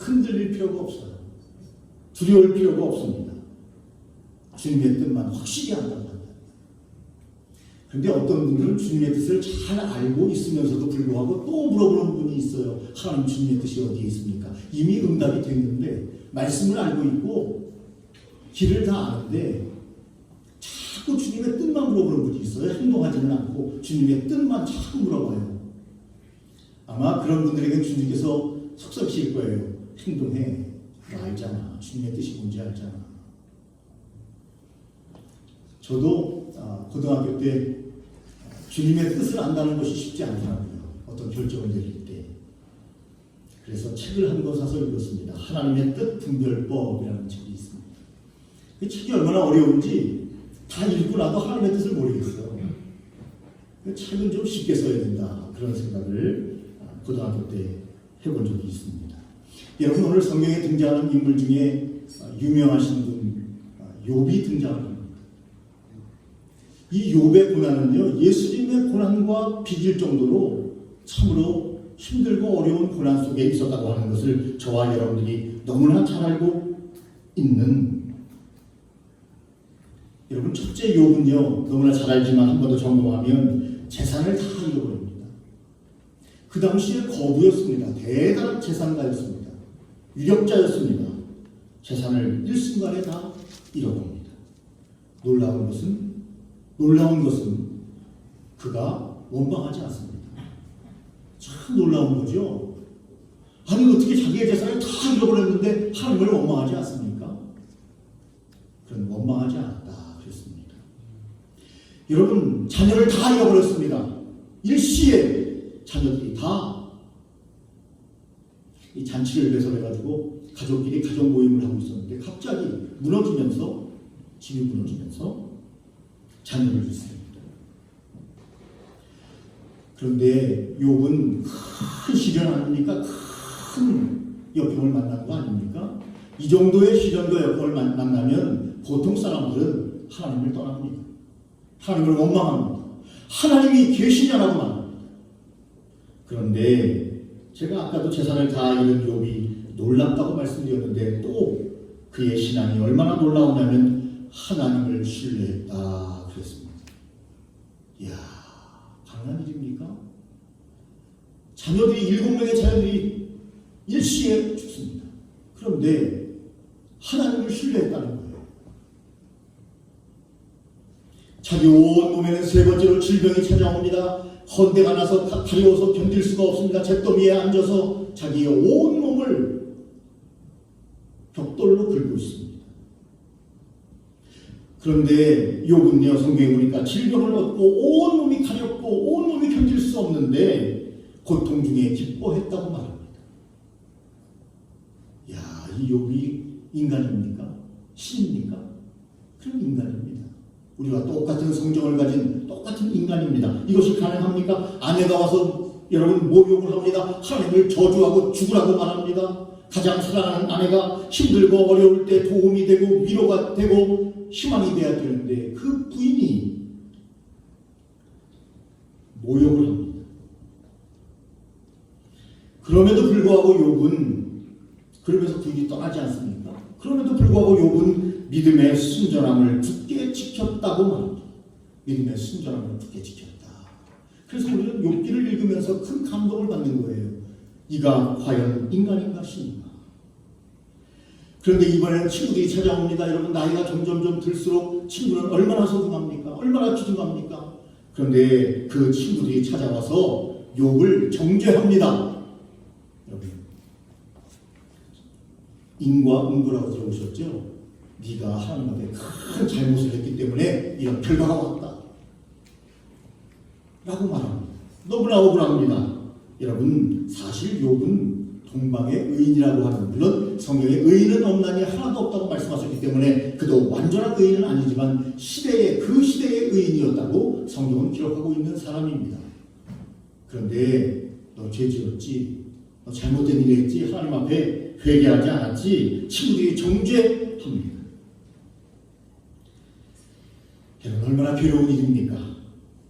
흔들릴 필요가 없어요. 두려울 필요가 없습니다. 주님의 뜻만 확실히 안다고 한다. 그런데 어떤 분들은 주님의 뜻을 잘 알고 있으면서도 불구하고 또 물어보는 분이 있어요. 하나님 주님의 뜻이 어디에 있습니까? 이미 응답이 됐는데 말씀을 알고 있고 길을 다 아는데 자꾸 주님의 뜻만 물어보는 분이 있어요. 행동하지는 않고 주님의 뜻만 자꾸 물어봐요. 아마 그런 분들에게 주님께서 속삭이실 거예요. 행동해. 나 알잖아. 주님의 뜻이 뭔지 알잖아. 저도 고등학교 때 주님의 뜻을 안다는 것이 쉽지 않더라고요. 어떤 결정을 내릴 때. 그래서 책을 한 권 사서 읽었습니다. 하나님의 뜻 분별법이라는 책이 있습니다. 그 책이 얼마나 어려운지 다 읽고 나도 하나님의 뜻을 모르겠어요. 그 책은 좀 쉽게 써야 된다. 그런 생각을 고등학교 때 해본 적이 있습니다. 여러분, 오늘 성경에 등장하는 인물 중에 유명하신 분 욥이 등장합니다. 이 욥의 고난은요, 예수님의 고난과 비길 정도로 참으로 힘들고 어려운 고난 속에 있었다고 하는 것을 저와 여러분들이 너무나 잘 알고 있는, 여러분, 첫째 욥은요, 너무나 잘 알지만 한 번 더 점검하면 재산을 다 잃어버립니다. 그 당시에 거부였습니다. 대단한 재산가였습니다. 유력자였습니다. 재산을 일순간에 다 잃어버립니다. 놀라운 것은 그가 원망하지 않습니다. 참 놀라운 거죠. 아니, 어떻게 자기의 재산을 다 잃어버렸는데 하나님을 원망하지 않습니까? 그는 원망하지 않았다 그랬습니다. 여러분, 자녀를 다 잃어버렸습니다. 일시에 자녀들이 다 이 잔치를 배설해가지고 가족끼리 가족 모임을 하고 있었는데 갑자기 무너지면서, 집이 무너지면서 자녀를 잃습니다. 그런데 욥은 큰 시련 아닙니까? 큰 역경을 만난 거 아닙니까? 이 정도의 시련과 역경을 만나면 보통 사람들은 하나님을 떠납니다. 하나님을 원망합니다. 하나님이 계시냐라고 말합니다. 그런데 제가 아까도 재산을 다 잃은 욥이 놀랍다고 말씀드렸는데 또 그의 신앙이 얼마나 놀라우냐면 하나님을 신뢰했다 그랬습니다. 이야, 가능한 일입니까? 자녀들이 7명의 자녀들이 일시에 죽습니다. 그런데 하나님을 신뢰했다는 거예요. 자기 온 몸에는 세 번째로 질병이 찾아옵니다. 헌대가 나서 가려워서 견딜 수가 없습니다. 잿더미에 앉아서 자기의 온 몸을 벽돌로 긁고 있습니다. 그런데 욥은요, 성경에 보니까 질병을 얻고 온 몸이 가렵고 온 몸이 견딜 수 없는데 고통 중에 기뻐했다고 말합니다. 야, 이 욥이 인간입니까? 신입니까? 그런 인간입니다. 우리와 똑같은 성정을 가진 똑같은 인간입니다. 이것이 가능합니까? 아내가 와서 여러분 모욕을 합니다. 하나님을 저주하고 죽으라고 말합니다. 가장 사랑하는 아내가 힘들고 어려울 때 도움이 되고 위로가 되고 희망이 돼야 되는데 그 부인이 모욕을 합니다. 그럼에도 불구하고 욥은, 그러면서 부인이 떠나지 않습니까? 그럼에도 불구하고 욥은 믿음의 순전함을 굳게 지켰다고 말합니다. 믿음의 순전함을 굳게 지켰다. 그래서 우리는 욥기를 읽으면서 큰 감동을 받는 거예요. 이가 과연 인간인가 신인가? 그런데 이번에는 친구들이 찾아옵니다. 여러분, 나이가 점점 들수록 친구는 얼마나 소중합니까? 얼마나 귀중합니까? 그런데 그 친구들이 찾아와서 욥을 정죄합니다. 여러분, 인과 응고라고 들어보셨죠? 네가 하나님 앞에 큰 잘못을 했기 때문에 이런 결과가 왔다 라고 말합니다. 너무나 억울합니다. 여러분, 사실 욥은 동방의 의인이라고 하는, 물론 성경에 의인은 없나니 하나도 없다고 말씀하셨기 때문에 그도 완전한 의인은 아니지만 그 시대의 의인이었다고 성경은 기록하고 있는 사람입니다. 그런데 너 죄 지었지, 너 잘못된 일 했지, 하나님 앞에 회개하지 않았지, 친구들이 정죄합니다. 여러분, 얼마나 괴로운 일입니까?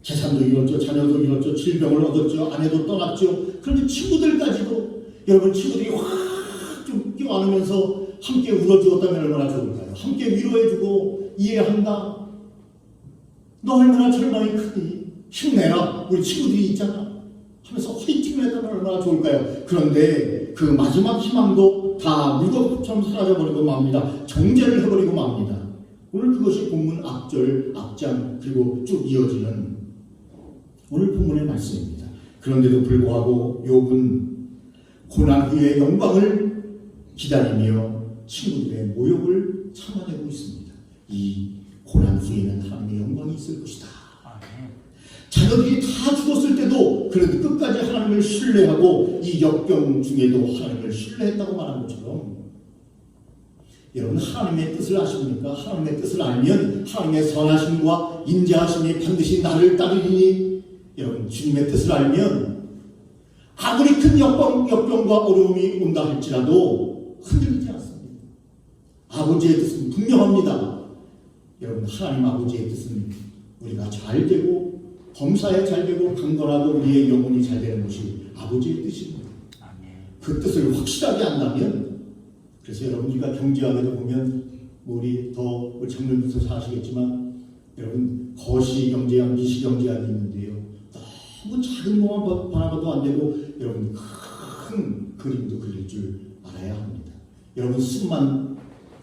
재산도 잃었죠, 자녀도 잃었죠, 질병을 얻었죠, 아내도 떠났죠. 그런데 친구들까지도, 여러분, 친구들이 확 좀 함께 안으면서 함께 울어주었다면 얼마나 좋을까요? 함께 위로해주고 이해한다. 너 얼마나 절망이 크니? 힘내라. 우리 친구들이 있잖아. 하면서 화이팅을 했다면 얼마나 좋을까요? 그런데 그 마지막 희망도 다 물것처럼 사라져버리고 맙니다. 정죄를 해버리고 맙니다. 오늘 그것이 본문 앞절, 앞장 그리고 쭉 이어지는 오늘 본문의 말씀입니다. 그런데도 불구하고 욥은 고난 후의 영광을 기다리며 친구들의 모욕을 참아내고 있습니다. 이 고난 후에는 하나님의 영광이 있을 것이다. 자녀들이 다 죽었을 때도 그래도 끝까지 하나님을 신뢰하고 이 역경 중에도 하나님을 신뢰했다고 말한 것처럼 여러분 하나님의 뜻을 아십니까? 하나님의 뜻을 알면 하나님의 선하심과 인자하심이 반드시 나를 따르리니 여러분 주님의 뜻을 알면 아무리 큰 역경과 어려움이 온다 할지라도 흔들리지 않습니다. 아버지의 뜻은 분명합니다. 여러분 하나님 아버지의 뜻은 우리가 잘 되고 범사에 잘 되고 강건하고 우리의 영혼이 잘 되는 것이 아버지의 뜻입니다. 그 뜻을 확실하게 안다면 그래서 여러분 우리가 경제학에도 보면 우리 더 장로님께서 잘 아시겠지만 여러분 거시 경제학, 미시 경제학이 있는데요. 너무 작은 것만 바라봐도 안 되고 여러분 큰 그림도 그릴 줄 알아야 합니다. 여러분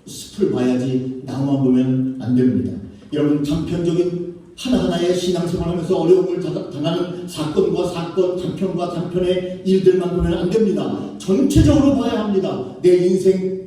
숲을 봐야지 나무만 보면 안 됩니다. 여러분 단편적인 하나하나의 신앙생활을 하면서 어려움을 당하는 사건과 사건, 단편과 단편의 일들만 보면 안 됩니다. 전체적으로 봐야 합니다. 내 인생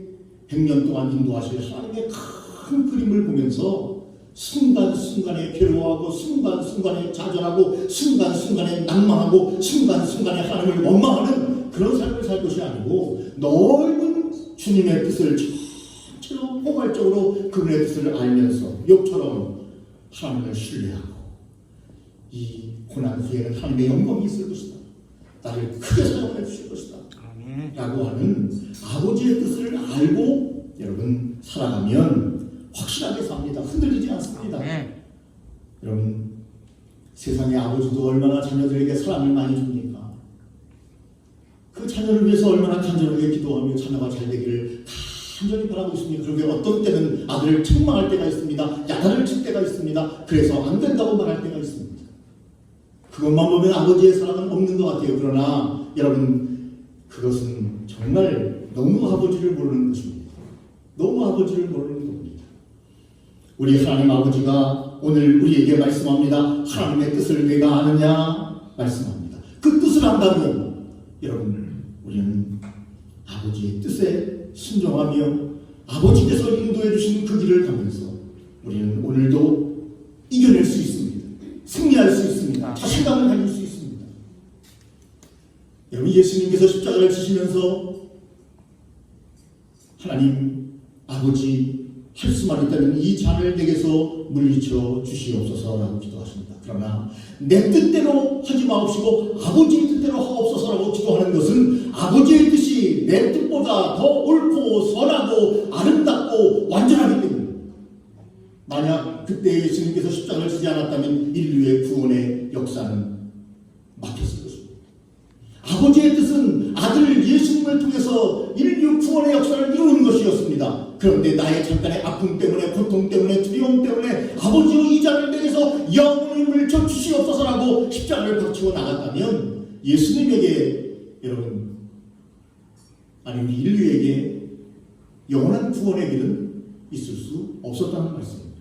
100년 동안 인도하실 하나님의 큰 그림을 보면서 순간순간에 괴로워하고 순간순간에 좌절하고 순간순간에 낭망하고 순간순간에 하나님을 원망하는 그런 삶을 살 것이 아니고 넓은 주님의 뜻을 전체로 포괄적으로 그분의 뜻을 알면서 욥처럼 하나님을 신뢰하고 이 고난 후에는 하나님의 영광이 있을 것이다. 나를 크게 사용해 주실 것이다. 라고 하는 아버지의 뜻을 알고 여러분 살아가면 확실하게 삽니다. 흔들리지 않습니다. 여러분 세상의 아버지도 얼마나 자녀들에게 사랑을 많이 줍니까? 그 자녀를 위해서 얼마나 간절하게 기도하며 자녀가 잘 되기를 간절히 바라고 있습니다. 그런데 어떤 때는 아들을 책망할 때가 있습니다. 야단을 칠 때가 있습니다. 그래서 안 된다고 말할 때가 있습니다. 그것만 보면 아버지의 사랑은 없는 것 같아요. 그러나 여러분 그것은 정말 너무 아버지를 모르는 것입니다. 너무 아버지를 모르는 겁니다. 우리 하나님 아버지가 오늘 우리에게 말씀합니다. 하나님의 뜻을 내가 아느냐 말씀합니다. 그 뜻을 안다면 여러분 우리는 아버지의 뜻에 순종하며 아버지께서 인도해 주신 그 길을 가면서 우리는 오늘도 이겨낼 수 있습니다. 승리할 수 있습니다. 자신감을 가질 수 있습니다. 여러분 예수님께서 십자가를 지시면서 하나님 아버지 할 수만 있다면 이 잔을 내게서 물리쳐 주시옵소서라고 기도하십니다. 그러나 내 뜻대로 하지 마옵시고 아버지의 뜻대로 하옵소서라고 기도하는 것은 아버지의 뜻이 내 뜻보다 더 옳고 선하고 아름답고 완전하기 때문입니다. 만약 그때 예수님께서 십자가를 지지 않았다면 인류의 구원의 역사는 막혔을 것입니다. 아버지의 뜻은 아들 예수님을 통해서 인류 구원의 역사를 이루는 것이었습니다. 그런데 나의 잠깐의 아픔 때문에 고통 때문에 두려움 때문에 아버지의 이 잔을 내게서 영원히 물쳐 주시옵소서라고 십자가를 닥치고 나갔다면 예수님에게 여러분 아니 우리 인류에게 영원한 구원의 길은 있을 수 없었다는 말씀입니다.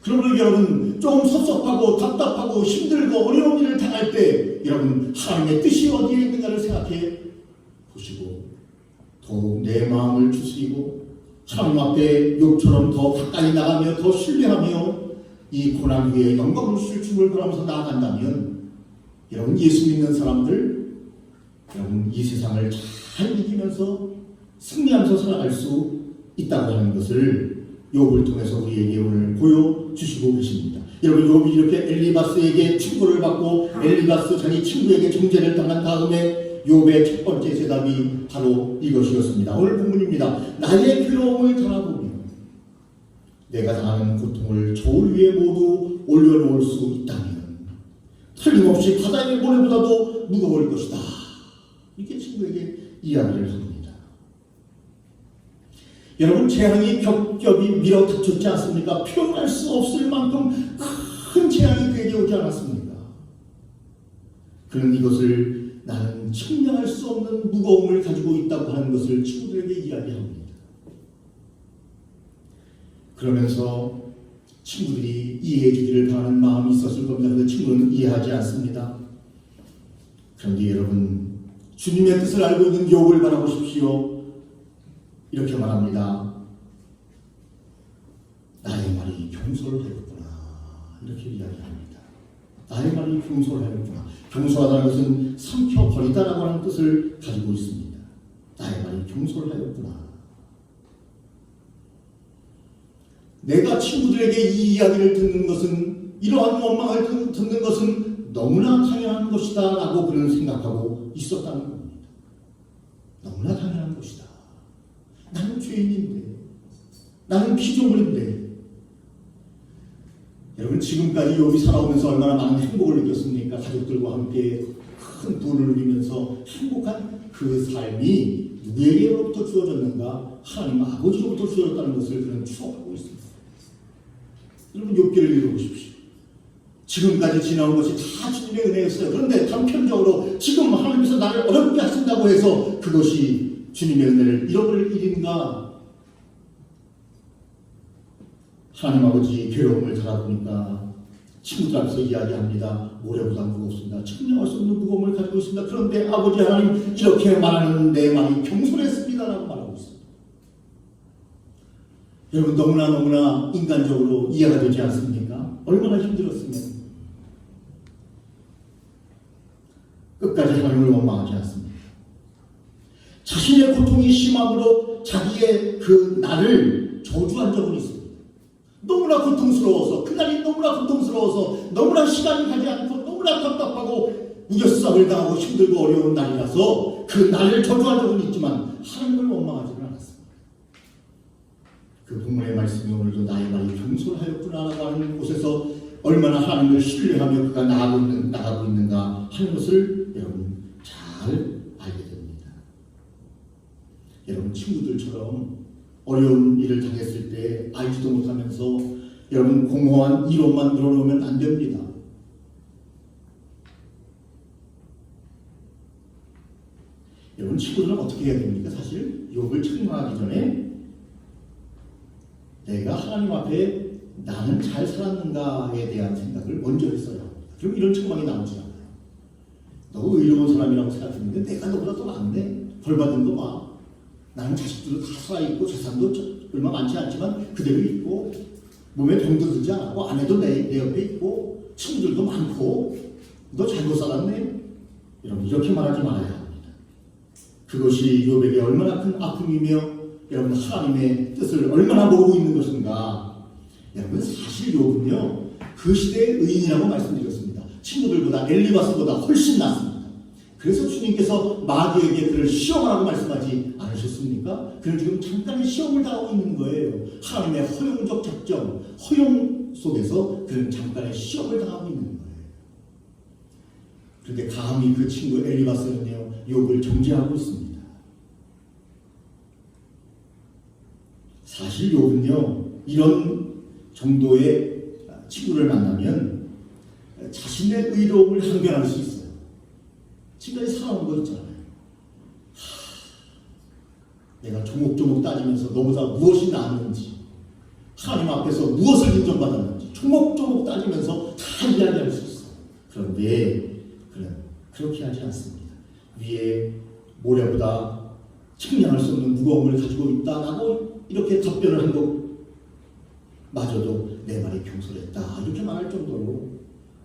그러므로 여러분 조금 섭섭하고 답답하고 힘들고 어려운 일을 당할 때 여러분 하나님의 뜻이 어디에 있는가를 생각해 보시고 더욱 내 마음을 추스리고 하나님 앞에 욥처럼 더 가까이 나가며 더 신뢰하며 이 고난 후에 영광을 주실 춤을 바라면서 나아간다면 여러분 예수 믿는 사람들 여러분 이 세상을 잘 이기면서 승리하면서 살아갈 수 있다고 하는 것을 욥을 통해서 우리에게 오늘 보여주시고 계십니다. 여러분 욥이 이렇게 엘리바스에게 충고를 받고 엘리바스 자기 친구에게 정죄를 당한 다음에 욥의 첫 번째 대답이 바로 이것이었습니다. 오늘 본문입니다. 나의 괴로움을 달아보며 내가 당하는 고통을 저울 위에 모두 올려놓을 수 있다면 틀림없이 바다의 모래보다도 무거울 것이다. 이렇게 친구에게 이야기를 합니다. 여러분, 재앙이 겹겹이 밀어 닥쳤지 않습니까? 표현할 수 없을 만큼 큰 재앙이 그에게 오지 않았습니까? 그는 이것을 나는 측량할 수 없는 무거움을 가지고 있다고 하는 것을 친구들에게 이야기합니다. 그러면서 친구들이 이해해 주기를 바라는 마음이 있었을 겁니다. 그런데 친구는 이해하지 않습니다. 그런데 여러분, 주님의 뜻을 알고 있는 욥을 바라보십시오. 이렇게 말합니다. 나의 말이 경솔하였구나. 이렇게 이야기합니다. 나의 말이 경솔하였구나. 경솔하다는 것은 삼켜버리다라고 하는 뜻을 가지고 있습니다. 나의 말이 경솔하였구나. 내가 친구들에게 이 이야기를 듣는 것은, 이러한 원망을 듣는 것은 너무나 당연한 것이다 라고 그는 생각하고 있었다는 겁니다. 너무나 당연한 것이다. 나는 죄인인데, 나는 피조물인데. 여러분, 지금까지 욥이 살아오면서 얼마나 많은 행복을 느꼈습니까? 가족들과 함께 큰 부를 누리면서 행복한 그 삶이 누구에게로부터 주어졌는가? 하나님 아버지로부터 주어졌다는 것을 그는 추억하고 있습니다. 여러분, 욥기를 읽어보십시오. 지금까지 지나온 것이 다 주님의 은혜였어요. 그런데 단편적으로 지금 하나님께서 나를 어렵게 하신다고 해서 그것이 주님의 은혜를 잃어버릴 일인가? 하나님 아버지 괴로움을 달아보니까 친구들 앞에서 이야기합니다. 모래보다 무겁습니다. 측량할 수 없는 무거움을 가지고 있습니다. 그런데 아버지 하나님, 이렇게 말하는 내 말이 경솔했습니다 라고 말하고 있습니다. 여러분, 너무나 인간적으로 이해가 되지 않습니까? 얼마나 힘들었으면 끝까지 하나님을 원망하지 않습니다. 자신의 고통이 심함으로 자기의 그 날을 저주한 적은 있습니다. 너무나 고통스러워서, 그날이 너무나 고통스러워서, 너무나 시간이 가지 않고 너무나 답답하고 우겨싸움을 당하고 힘들고 어려운 날이라서 그 날을 저주한 적은 있지만 하나님을 원망하지는 않았습니다. 그 본문의 말씀이 오늘도 나의 말이 경솔하였구나라고 하는 곳에서 얼마나 하나님을 신뢰하며 그가 나가고 있는가 하는 것을 여러분 잘 알게 됩니다. 여러분, 친구들처럼 어려운 일을 당했을 때 알지도 못하면서 여러분 공허한 이론만 늘어놓으면 안 됩니다. 여러분, 친구들은 어떻게 해야 됩니까? 사실 욥을 책망하기 전에 내가 하나님 앞에 나는 잘 살았는가에 대한 생각을 먼저 했어야 합니다. 그럼 이런 책망이 나오지 않아요. 너 의로운 사람이라고 생각했는데 내가 너보다 더 낫네. 벌 받은 거 봐. 나는 자식들도 다 살아있고 재산도 얼마 많지 않지만 그대로 있고 몸에 병도 들지 않고 아내도 내 옆에 있고 친구들도 많고 너 잘못 살았네. 여러분, 이렇게 말하지 말아야 합니다. 그것이 욥에게 얼마나 큰 아픔이며 여러분 하나님의 뜻을 얼마나 모르고 있는 것인가. 여러분, 사실 욥은요 그 시대의 의인이라고 말씀드렸습니다. 친구들보다 엘리바스보다 훨씬 낫습니다. 그래서 주님께서 마귀에게 그를 시험하라고 말씀하지 않으셨습니까? 그는 지금 잠깐의 시험을 당하고 있는 거예요. 하나님의 허용적 작정, 허용 속에서 그는 잠깐의 시험을 당하고 있는 거예요. 그런데 감히 그 친구 엘리바스는요 욥을 정죄하고 있습니다. 사실 욥은요 이런 정도의 친구를 만나면 자신의 의로움을 항변할 수 있어요. 지금까지 살아온 거 있잖아요. 내가 조목조목 따지면서 너보다 무엇이 나았는지, 하나님 앞에서 무엇을 인정받았는지 조목조목 따지면서 다 이야기할 수 있어요. 그런데 그는 그렇게 하지 않습니다. 위에 모래보다 측량할 수 없는 무거움을 가지고 있다라고 이렇게 답변을 한 것마저도 내 말이 경솔했다 이렇게 말할 정도로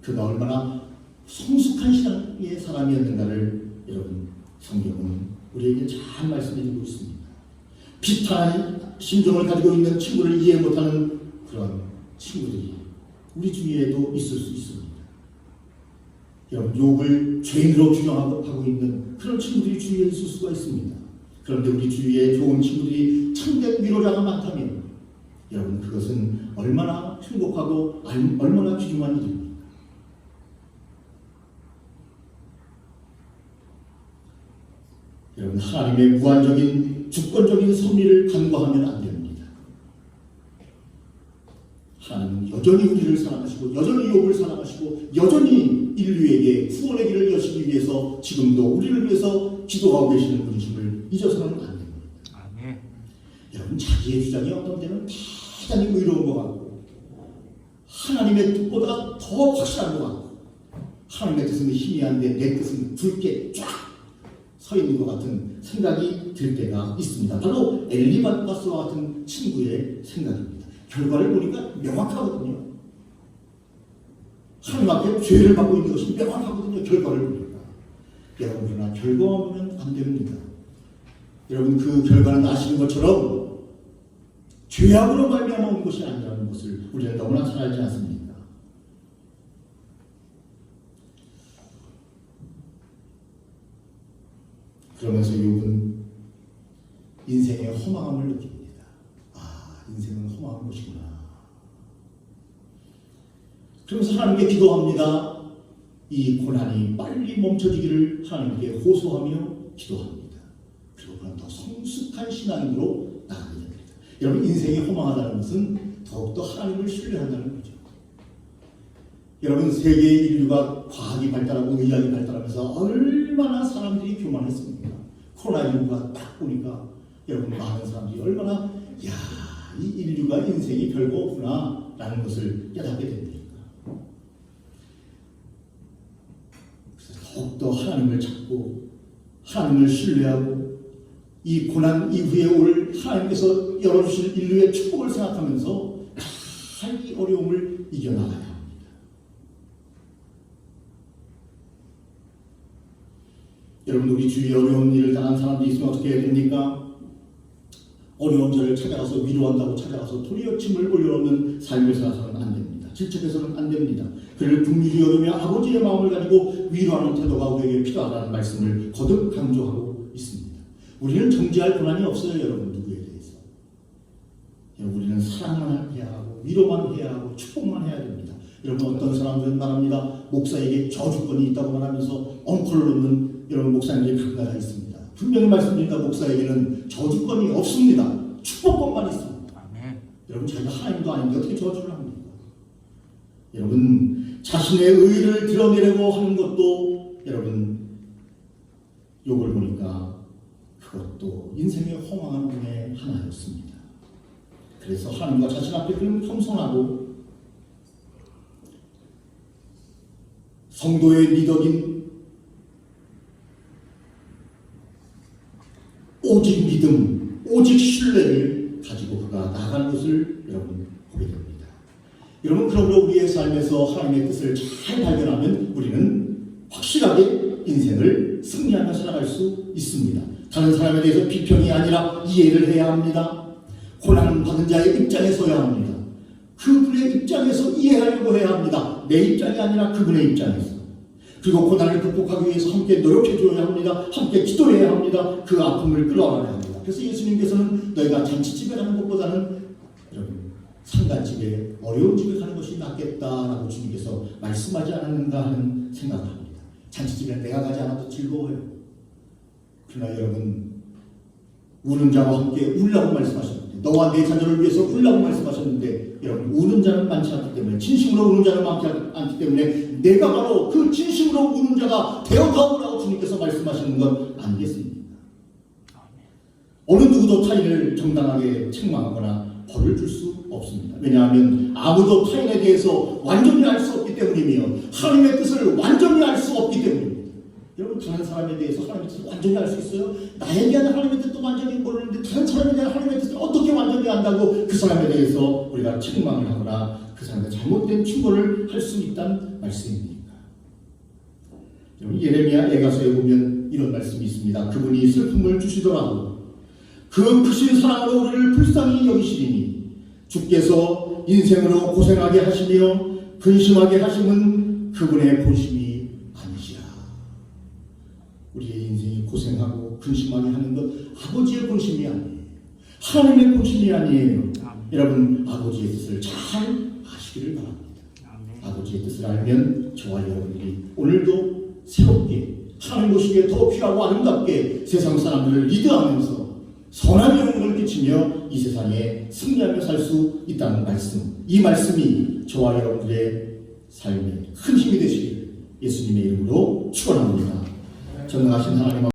그가 얼마나 성숙한 신앙의 사람이었는가를 여러분 성경은 우리에게 잘 말씀해주고 있습니다. 비탄한 심정을 가지고 있는 친구를 이해 못하는 그런 친구들이 우리 주위에도 있을 수 있습니다. 여러분, 욥을 죄인으로 규정하고 있는 그런 친구들이 주위에 있을 수가 있습니다. 그런데 우리 주위에 좋은 친구들이 참된 위로자가 많다면 여러분 그것은 얼마나 행복하고 얼마나 귀중한 일입니다. 여러분, 하나님의 무한적인 주권적인 섭리를 간과하면 안 됩니다. 하나님은 여전히 우리를 사랑하시고 여전히 욥을 사랑하시고 여전히 인류에게 구원의 길을 여시기 위해서 지금도 우리를 위해서 기도하고 계시는 분이심을 잊어서는 안 됩니다. 아멘. 여러분, 자기의 주장이 어떤 때는 대단히 의로운 것 같고 하나님의 뜻보다 더 확실한 것 같고 하나님의 뜻은 희미한데 내 뜻은 붉게 쫙 서 있는 것 같은 생각이 들 때가 있습니다. 바로 엘리바스와 같은 친구의 생각입니다. 결과를 보니까 명확하거든요. 하나님 앞에 죄를 받고 있는 것이 명확하거든요. 결과를 보니까. 여러분, 그러나 결과만 보면 안 됩니다. 여러분, 그 결과는 아시는 것처럼 죄악으로 말미암아 온 것이 아니라는 것을 우리는 너무나 잘 알지 않습니까? 그러면서 욥은 인생의 허망함을 느낍니다. 아, 인생은 허망한 것이구나. 그러면서 하나님께 기도합니다. 이 고난이 빨리 멈춰지기를 하나님께 호소하며 기도합니다. 그리고 그는 더 성숙한 신앙으로 나가게 됩니다. 여러분, 인생이 허망하다는 것은 더욱더 하나님을 신뢰한다는 거죠. 여러분, 세계 인류가 과학이 발달하고 의학이 발달하면서 얼마나 사람들이 교만했습니까? 코로나19가 딱 보니까 여러분, 많은 사람들이 얼마나 야, 이 인류가 인생이 별거 없구나 라는 것을 깨닫게 됩니다. 그래서 더욱더 하나님을 찾고 하나님을 신뢰하고 이 고난 이후에 올 하나님께서 열어주실 인류의 축복을 생각하면서 잘 이 어려움을 이겨나가야 합니다. 여러분, 우리 주위에 어려운 일을 당한 사람들이 있으면 어떻게 해야 됩니까? 어려운 자를 찾아가서 위로한다고 찾아가서 도리어 침을 올려놓는 삶을 살아서는 안 됩니다. 질책해서는 안 됩니다. 그를 긍휼히 여기며 아버지의 마음을 가지고 위로하는 태도가 우리에게 필요하다는 말씀을 거듭 강조하고 있습니다. 우리는 정죄할 권한이 없어요, 여러분, 누구에 대해서. 우리는 사랑만 해야 하고 위로만 해야 하고 축복만 해야 됩니다. 여러분, 어떤 사람들은 말합니다. 목사에게 저주권이 있다고 말하면서 엉클을 놓는 여러분 목사님들이 강가가 있습니다. 분명히 말씀드립니다. 목사에게는 저주권이 없습니다. 축복권만 있습니다. 아멘. 여러분, 자기가 하나님도 아닌데 어떻게 저주를 합니까? 여러분, 자신의 의를 드러내려고 하는 것도 여러분 욥을 보니까 그것도 인생의 허망한 중에 하나였습니다. 그래서 하나님과 자신 앞에 그는 겸손하고 성도의 리더인 오직 믿음, 오직 신뢰를 가지고 그가 나아가는 것을 여러분 보게 됩니다. 여러분, 그러므로 우리의 삶에서 하나님의 뜻을 잘 발견하면 우리는 확실하게 인생을 승리하며 살아갈 수 있습니다. 다른 사람에 대해서 비평이 아니라 이해를 해야 합니다. 고난 받은 자의 입장에 서야 합니다. 그분의 입장에서 이해하려고 해야 합니다. 내 입장이 아니라 그분의 입장에서. 그리고 고난을 극복하기 위해서 함께 노력해줘야 합니다. 함께 기도해야 합니다. 그 아픔을 끌어안아야 합니다. 그래서 예수님께서는 너희가 잔치집에 가는 것보다는 여러분 상가집에 어려운 집에 가는 것이 낫겠다라고 주님께서 말씀하지 않았는가 하는 생각을 합니다. 잔치집에 내가 가지 않아도 즐거워요. 그러나 여러분, 우는 자와 함께 울라고 말씀하셨는데, 너와 내 자녀를 위해서 울라고 말씀하셨는데, 여러분, 우는 자는 많지 않기 때문에, 진심으로 우는 자는 많지 않기 때문에 내가 바로 그 진심으로 우는 자가 되어가오라고 주님께서 말씀하시는 건 아니겠습니까? 어느 누구도 타인을 정당하게 책망하거나 벌을 줄 수 없습니다. 왜냐하면 아무도 타인에 대해서 완전히 알 수 없기 때문이며 하나님의 뜻을 완전히 알 수 없기 때문입니다. 여러분, 다른 사람에 대해서 하나님의 뜻을 완전히 알 수 있어요? 나에 대한 하나님의 뜻도 완전히 모르는데 다른 사람에 대한 하나님의 뜻을 어떻게 완전히 안다고 그 사람에 대해서 우리가 책망을 하거나 그 사람의 잘못된 충고를 할 수 있다는 말씀입니까? 여러분, 예레미야 애가서에 보면 이런 말씀이 있습니다. 그분이 슬픔을 주시더라도 그 크신 사랑으로 우리를 불쌍히 여기시리니 주께서 인생으로 고생하게 하시며 근심하게 하심은 그분의 본심이 아니시라. 우리의 인생이 고생하고 근심하게 하는 것 아버지의 본심이 아니에요. 하나님의 본심이 아니에요. 여러분, 아버지의 뜻을 잘 아시기를 바랍니다. 아버지의 뜻을 알면 저와 여러분들이 오늘도 새롭게 사는 것이 더 귀하고 아름답게 세상 사람들을 리드하면서 선한 영향을 끼치며 이 세상에 승리하며 살 수 있다는 말씀, 이 말씀이 저와 여러분들의 삶에 큰 힘이 되시기를 예수님의 이름으로 축원합니다. 전능하신 하나님